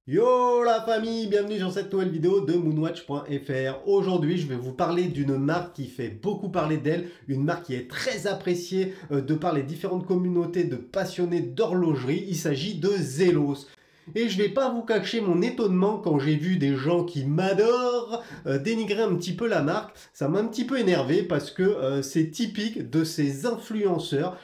Yo la famille, bienvenue sur cette nouvelle vidéo de moonwatch.fr. Aujourd'hui, je vais vous parler d'une marque qui fait beaucoup parler d'elle, une marque qui est très appréciée de par les différentes communautés de passionnés d'horlogerie. Il s'agit de Zelos. Et je vais pas vous cacher mon étonnement quand j'ai vu des gens qui m'adorent dénigrer un petit peu la marque. Ça m'a un petit peu énervé parce que c'est typique de ces influenceurs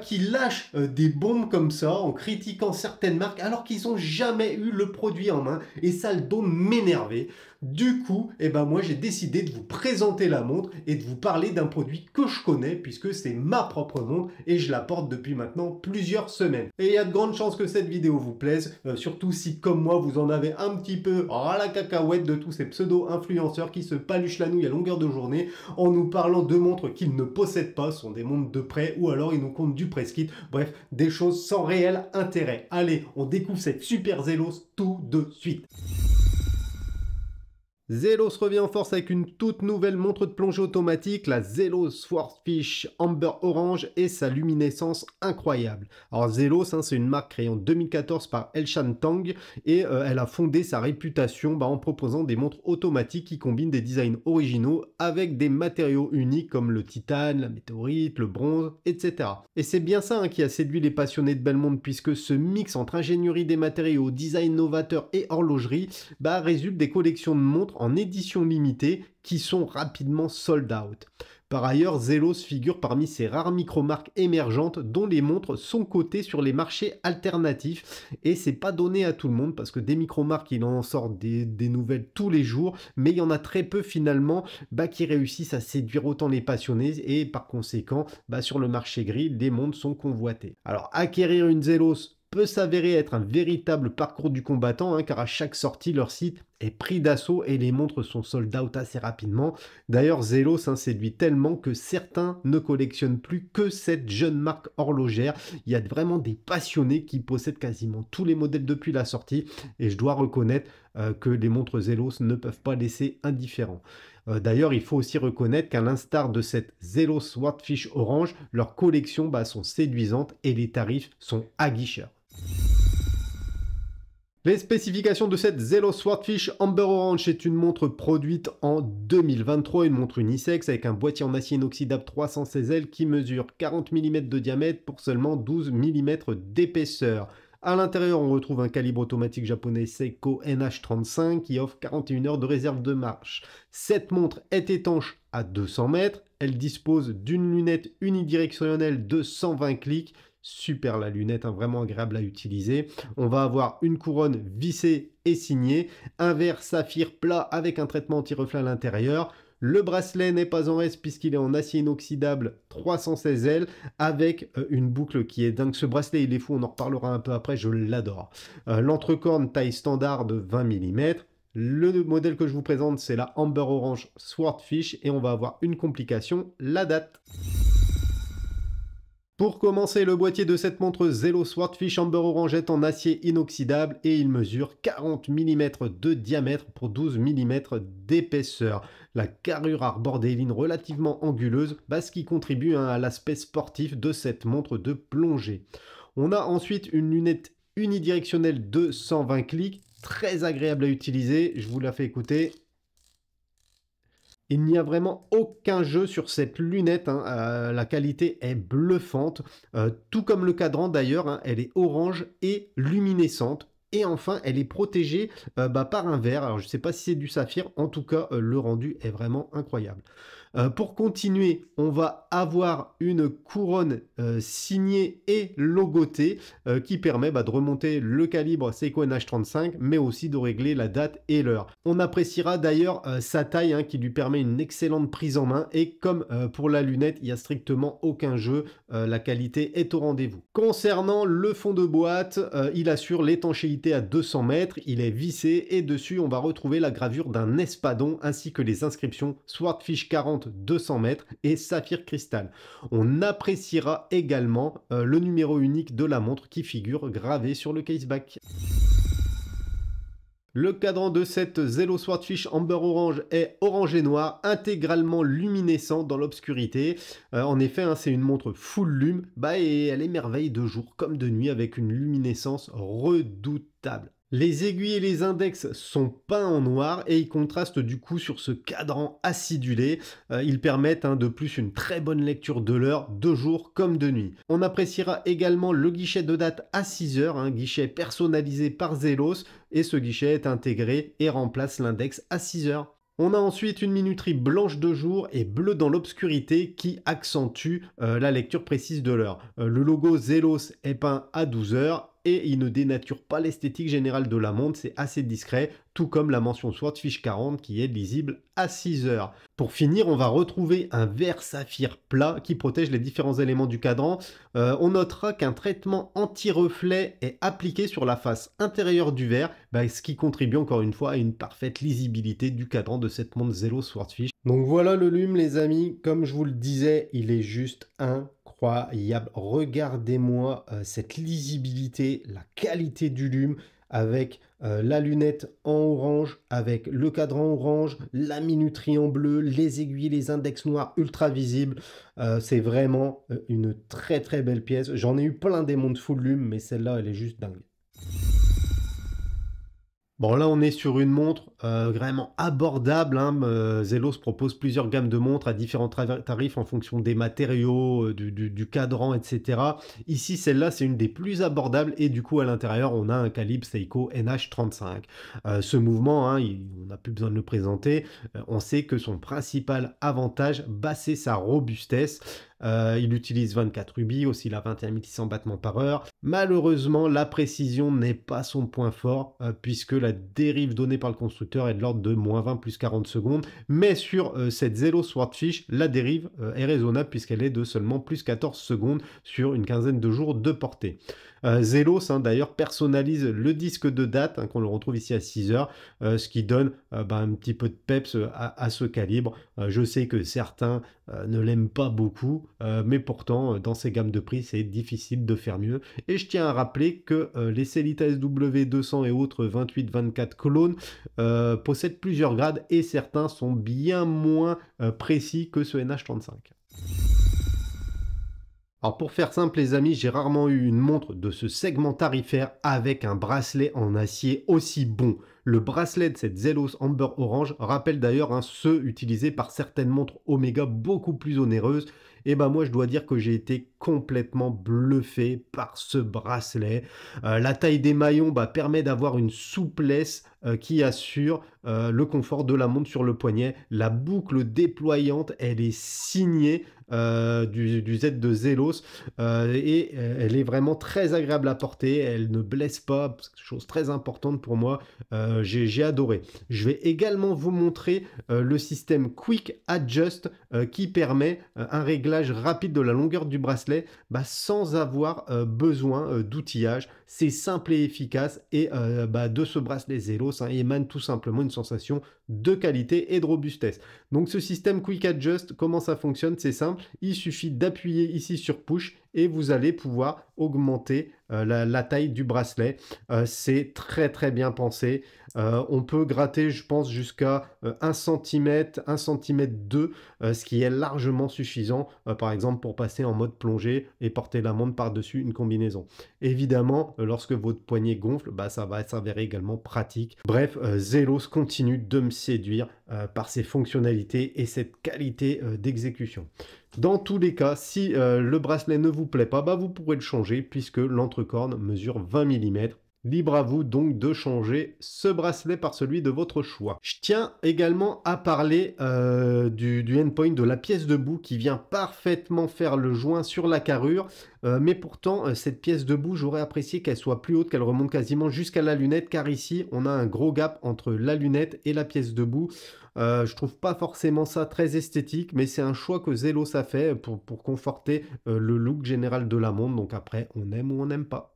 qui lâchent des bombes comme ça en critiquant certaines marques alors qu'ils n'ont jamais eu le produit en main. Et ça le doit m'énerver. Du coup, moi j'ai décidé de vous présenter la montre et de vous parler d'un produit que je connais puisque c'est ma propre montre et je la porte depuis maintenant plusieurs semaines. Et il y a de grandes chances que cette vidéo vous plaise, surtout si comme moi vous en avez un petit peu ras la cacahuète de tous ces pseudo-influenceurs qui se paluchent la nouille à longueur de journée en nous parlant de montres qu'ils ne possèdent pas, ce sont des montres de prêt ou alors ils nous comptent du press kit, bref, des choses sans réel intérêt. Allez, on découvre cette super Zelos tout de suite. Zelos revient en force avec une toute nouvelle montre de plongée automatique, la Zelos Swordfish Amber Orange et sa luminescence incroyable. Alors Zelos, c'est une marque créée en 2014 par Elshan Tang et elle a fondé sa réputation en proposant des montres automatiques qui combinent des designs originaux avec des matériaux uniques comme le titane, la météorite, le bronze, etc. Et c'est bien ça qui a séduit les passionnés de belles montres puisque ce mix entre ingénierie des matériaux, design novateur et horlogerie résulte des collections de montres en édition limitée qui sont rapidement sold out. Par ailleurs, Zelos figure parmi ces rares micro-marques émergentes dont les montres sont cotées sur les marchés alternatifs et c'est pas donné à tout le monde parce que des micro-marques il en sort des nouvelles tous les jours, mais il y en a très peu finalement qui réussissent à séduire autant les passionnés et par conséquent sur le marché gris les montres sont convoitées. Alors acquérir une Zelos peut s'avérer être un véritable parcours du combattant, car à chaque sortie, leur site est pris d'assaut et les montres sont sold out assez rapidement. D'ailleurs, Zelos séduit tellement que certains ne collectionnent plus que cette jeune marque horlogère. Il y a vraiment des passionnés qui possèdent quasiment tous les modèles depuis la sortie et je dois reconnaître que les montres Zelos ne peuvent pas laisser indifférent. D'ailleurs, il faut aussi reconnaître qu'à l'instar de cette Zelos Swordfish Orange, leurs collections sont séduisantes et les tarifs sont aguicheurs. Les spécifications de cette Zelos Swordfish Amber Orange est une montre produite en 2023, une montre unisexe avec un boîtier en acier inoxydable 316L qui mesure 40 mm de diamètre pour seulement 12 mm d'épaisseur. À l'intérieur, on retrouve un calibre automatique japonais Seiko NH35 qui offre 41 heures de réserve de marche. Cette montre est étanche à 200 mètres, elle dispose d'une lunette unidirectionnelle de 120 clics. Super la lunette, vraiment agréable à utiliser. On va avoir une couronne vissée et signée, un verre saphir plat avec un traitement anti-reflet à l'intérieur. Le bracelet n'est pas en reste puisqu'il est en acier inoxydable 316L avec une boucle qui est dingue. Ce bracelet, il est fou, on en reparlera un peu après, je l'adore. L'entrecorne taille standard de 20 mm. Le modèle que je vous présente, c'est la Amber Orange Swordfish et on va avoir une complication, la date. Pour commencer, le boîtier de cette montre Zelos Swordfish Amber Orange est en acier inoxydable et il mesure 40 mm de diamètre pour 12 mm d'épaisseur. La carrure arbore des lignes relativement anguleuses, ce qui contribue à l'aspect sportif de cette montre de plongée. On a ensuite une lunette unidirectionnelle de 120 clics, très agréable à utiliser, je vous la fais écouter. Il n'y a vraiment aucun jeu sur cette lunette, la qualité est bluffante, tout comme le cadran d'ailleurs, elle est orange et luminescente. Et enfin, elle est protégée par un verre. Alors, je ne sais pas si c'est du saphir. En tout cas, le rendu est vraiment incroyable. Pour continuer, on va avoir une couronne signée et logotée qui permet de remonter le calibre Seiko NH35, mais aussi de régler la date et l'heure. On appréciera d'ailleurs sa taille qui lui permet une excellente prise en main. Et comme pour la lunette, il n'y a strictement aucun jeu. La qualité est au rendez-vous. Concernant le fond de boîte, il assure l'étanchéité à 200 mètres, il est vissé et dessus on va retrouver la gravure d'un espadon ainsi que les inscriptions Swordfish 40 200 mètres et Saphir Cristal. On appréciera également le numéro unique de la montre qui figure gravé sur le caseback. Le cadran de cette Zelos Swordfish Amber Orange est orange et noir, intégralement luminescent dans l'obscurité. En effet, c'est une montre full lum, et elle émerveille de jour comme de nuit avec une luminescence redoutable. Les aiguilles et les index sont peints en noir et ils contrastent du coup sur ce cadran acidulé. Ils permettent de plus une très bonne lecture de l'heure, de jour comme de nuit. On appréciera également le guichet de date à 6 heures, un guichet personnalisé par Zelos, et ce guichet est intégré et remplace l'index à 6 heures. On a ensuite une minuterie blanche de jour et bleue dans l'obscurité qui accentue la lecture précise de l'heure. Le logo Zelos est peint à 12 heures et il ne dénature pas l'esthétique générale de la montre, c'est assez discret, tout comme la mention Swordfish 40 qui est lisible à 6 heures. Pour finir, on va retrouver un verre saphir plat qui protège les différents éléments du cadran. On notera qu'un traitement anti-reflet est appliqué sur la face intérieure du verre, ce qui contribue encore une fois à une parfaite lisibilité du cadran de cette montre Zelos Swordfish. Donc voilà le lume les amis, comme je vous le disais, il est juste incroyable. Regardez-moi cette lisibilité, la qualité du lume avec la lunette en orange, avec le cadran orange, la minuterie en bleu, les aiguilles, les index noirs ultra visibles. C'est vraiment une très très belle pièce. J'en ai eu plein des montres full lume, mais celle-là, elle est juste dingue. Bon, là, on est sur une montre vraiment abordable. Zelos propose plusieurs gammes de montres à différents tarifs en fonction des matériaux, du cadran, etc. Ici, celle-là, c'est une des plus abordables et du coup, à l'intérieur, on a un calibre Seiko NH35. Ce mouvement, on n'a plus besoin de le présenter. On sait que son principal avantage, c'est sa robustesse. Il utilise 24 rubis, oscille à 21 600 battements par heure. Malheureusement, la précision n'est pas son point fort, puisque la dérive donnée par le constructeur est de l'ordre de -20 plus 40 secondes. Mais sur cette Zelos Swordfish, la dérive est raisonnable puisqu'elle est de seulement plus 14 secondes sur une quinzaine de jours de portée. Zelos, d'ailleurs, personnalise le disque de date, qu'on le retrouve ici à 6 heures, ce qui donne un petit peu de peps à ce calibre. Je sais que certains ne l'aiment pas beaucoup, mais pourtant, dans ces gammes de prix, c'est difficile de faire mieux. Et je tiens à rappeler que les Sellita SW200 et autres 28-24 clones possèdent plusieurs grades et certains sont bien moins précis que ce NH35. Alors pour faire simple les amis, j'ai rarement eu une montre de ce segment tarifaire avec un bracelet en acier aussi bon. Le bracelet de cette Zelos Amber Orange rappelle d'ailleurs ceux utilisés par certaines montres Omega beaucoup plus onéreuses. Et moi je dois dire que j'ai été complètement bluffé par ce bracelet. La taille des maillons permet d'avoir une souplesse qui assure le confort de la montre sur le poignet. La boucle déployante, elle est signée du Z de Zelos et elle est vraiment très agréable à porter, elle ne blesse pas, chose très importante pour moi, j'ai adoré. Je vais également vous montrer le système Quick Adjust qui permet un réglage rapide de la longueur du bracelet sans avoir besoin d'outillage. C'est simple et efficace et de ce bracelet Zelos émane tout simplement une sensation de qualité et de robustesse. Donc ce système Quick Adjust, comment ça fonctionne? C'est simple, il suffit d'appuyer ici sur Push et vous allez pouvoir augmenter la taille du bracelet. C'est très très bien pensé. On peut gratter, je pense, jusqu'à 1 cm, 1 cm 2, ce qui est largement suffisant, par exemple, pour passer en mode plongée et porter la montre par-dessus une combinaison. Évidemment, lorsque votre poignet gonfle, ça va s'avérer également pratique. Bref, Zelos continue de me séduire par ses fonctionnalités et cette qualité d'exécution. Dans tous les cas, si le bracelet ne vous plaît pas, vous pourrez le changer puisque l'entrecorne mesure 20 mm. Libre à vous donc de changer ce bracelet par celui de votre choix. Je tiens également à parler du endpoint, de la pièce debout qui vient parfaitement faire le joint sur la carrure. Mais pourtant, cette pièce debout, j'aurais apprécié qu'elle soit plus haute, qu'elle remonte quasiment jusqu'à la lunette, car ici, on a un gros gap entre la lunette et la pièce debout. Je trouve pas forcément ça très esthétique, mais c'est un choix que Zelos a fait pour conforter le look général de la montre. Donc après, on aime ou on n'aime pas.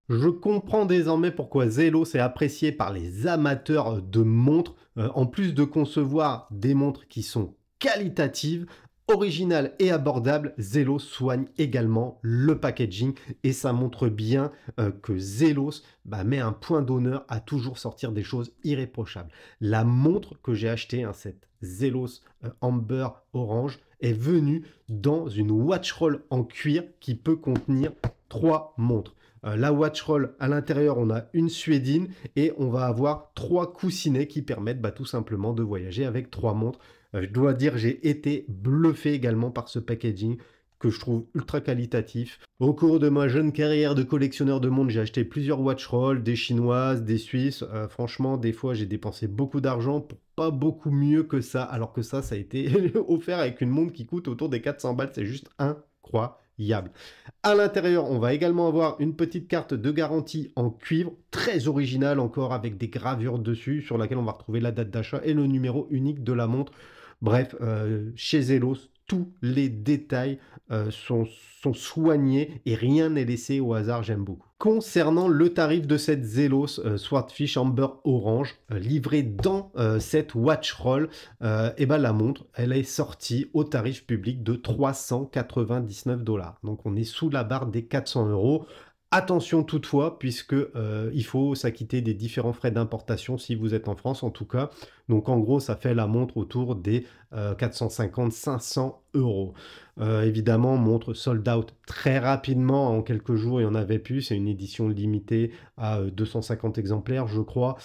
Je comprends désormais pourquoi Zelos est apprécié par les amateurs de montres. En plus de concevoir des montres qui sont qualitatives, originales et abordables, Zelos soigne également le packaging et ça montre bien que Zelos met un point d'honneur à toujours sortir des choses irréprochables. La montre que j'ai achetée, cette Zelos Amber Orange, est venue dans une watch roll en cuir qui peut contenir 3 montres. la watch roll à l'intérieur, on a une suédine et on va avoir 3 coussinets qui permettent tout simplement de voyager avec 3 montres. Je dois dire, j'ai été bluffé également par ce packaging que je trouve ultra qualitatif. Au cours de ma jeune carrière de collectionneur de montres, j'ai acheté plusieurs watch rolls, des chinoises, des suisses. Franchement, des fois, j'ai dépensé beaucoup d'argent pour pas beaucoup mieux que ça, alors que ça a été offert avec une montre qui coûte autour des 400 balles. C'est juste incroyable. À l'intérieur, on va également avoir une petite carte de garantie en cuivre, très originale encore, avec des gravures dessus, sur laquelle on va retrouver la date d'achat et le numéro unique de la montre. Bref, chez Zelos, tous les détails sont soignés et rien n'est laissé au hasard, j'aime beaucoup. Concernant le tarif de cette Zelos Swordfish Amber Orange, livrée dans cette watch roll, et la montre, elle est sortie au tarif public de 399 $. Donc on est sous la barre des 400 €. Attention toutefois, puisque il faut s'acquitter des différents frais d'importation si vous êtes en France en tout cas. Donc en gros, ça fait la montre autour des 450-500 €. Évidemment, montre sold out très rapidement, en quelques jours il y en avait plus, c'est une édition limitée à 250 exemplaires je crois.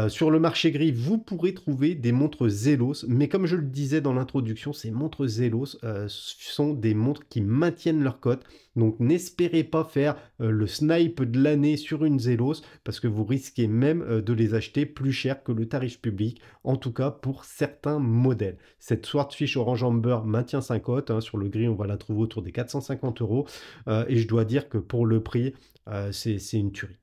Sur le marché gris, vous pourrez trouver des montres Zelos, mais comme je le disais dans l'introduction, ces montres Zelos sont des montres qui maintiennent leur cote, donc n'espérez pas faire le snipe de l'année sur une Zelos, parce que vous risquez même de les acheter plus cher que le tarif public, en tout cas pour certains modèles. Cette Swordfish Orange Amber maintient sa cote, hein, sur le gris on va la trouver autour des 450 €, et je dois dire que pour le prix, c'est une tuerie.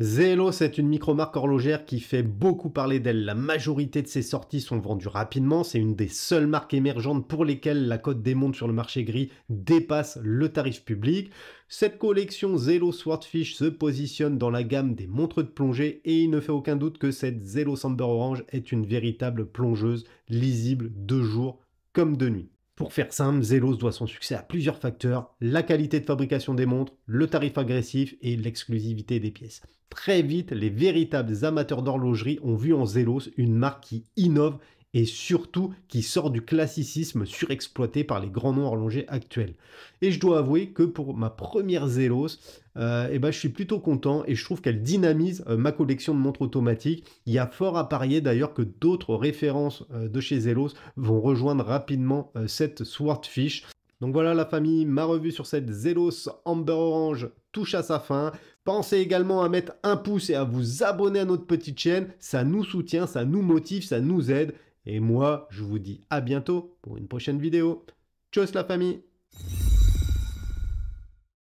Zelos est une micro-marque horlogère qui fait beaucoup parler d'elle. La majorité de ses sorties sont vendues rapidement. C'est une des seules marques émergentes pour lesquelles la cote des montres sur le marché gris dépasse le tarif public. Cette collection Zelos Swordfish se positionne dans la gamme des montres de plongée et il ne fait aucun doute que cette Zelos Amber Orange est une véritable plongeuse lisible de jour comme de nuit. Pour faire simple, Zelos doit son succès à plusieurs facteurs: la qualité de fabrication des montres, le tarif agressif et l'exclusivité des pièces. Très vite, les véritables amateurs d'horlogerie ont vu en Zelos une marque qui innove et surtout qui sort du classicisme surexploité par les grands noms horlogers actuels. Et je dois avouer que pour ma première Zelos, je suis plutôt content et je trouve qu'elle dynamise ma collection de montres automatiques. Il y a fort à parier d'ailleurs que d'autres références de chez Zelos vont rejoindre rapidement cette Swordfish. Donc voilà la famille, ma revue sur cette Zelos Amber Orange touche à sa fin. Pensez également à mettre un pouce et à vous abonner à notre petite chaîne, ça nous soutient, ça nous motive, ça nous aide. Et moi, je vous dis à bientôt pour une prochaine vidéo. Tchuss la famille!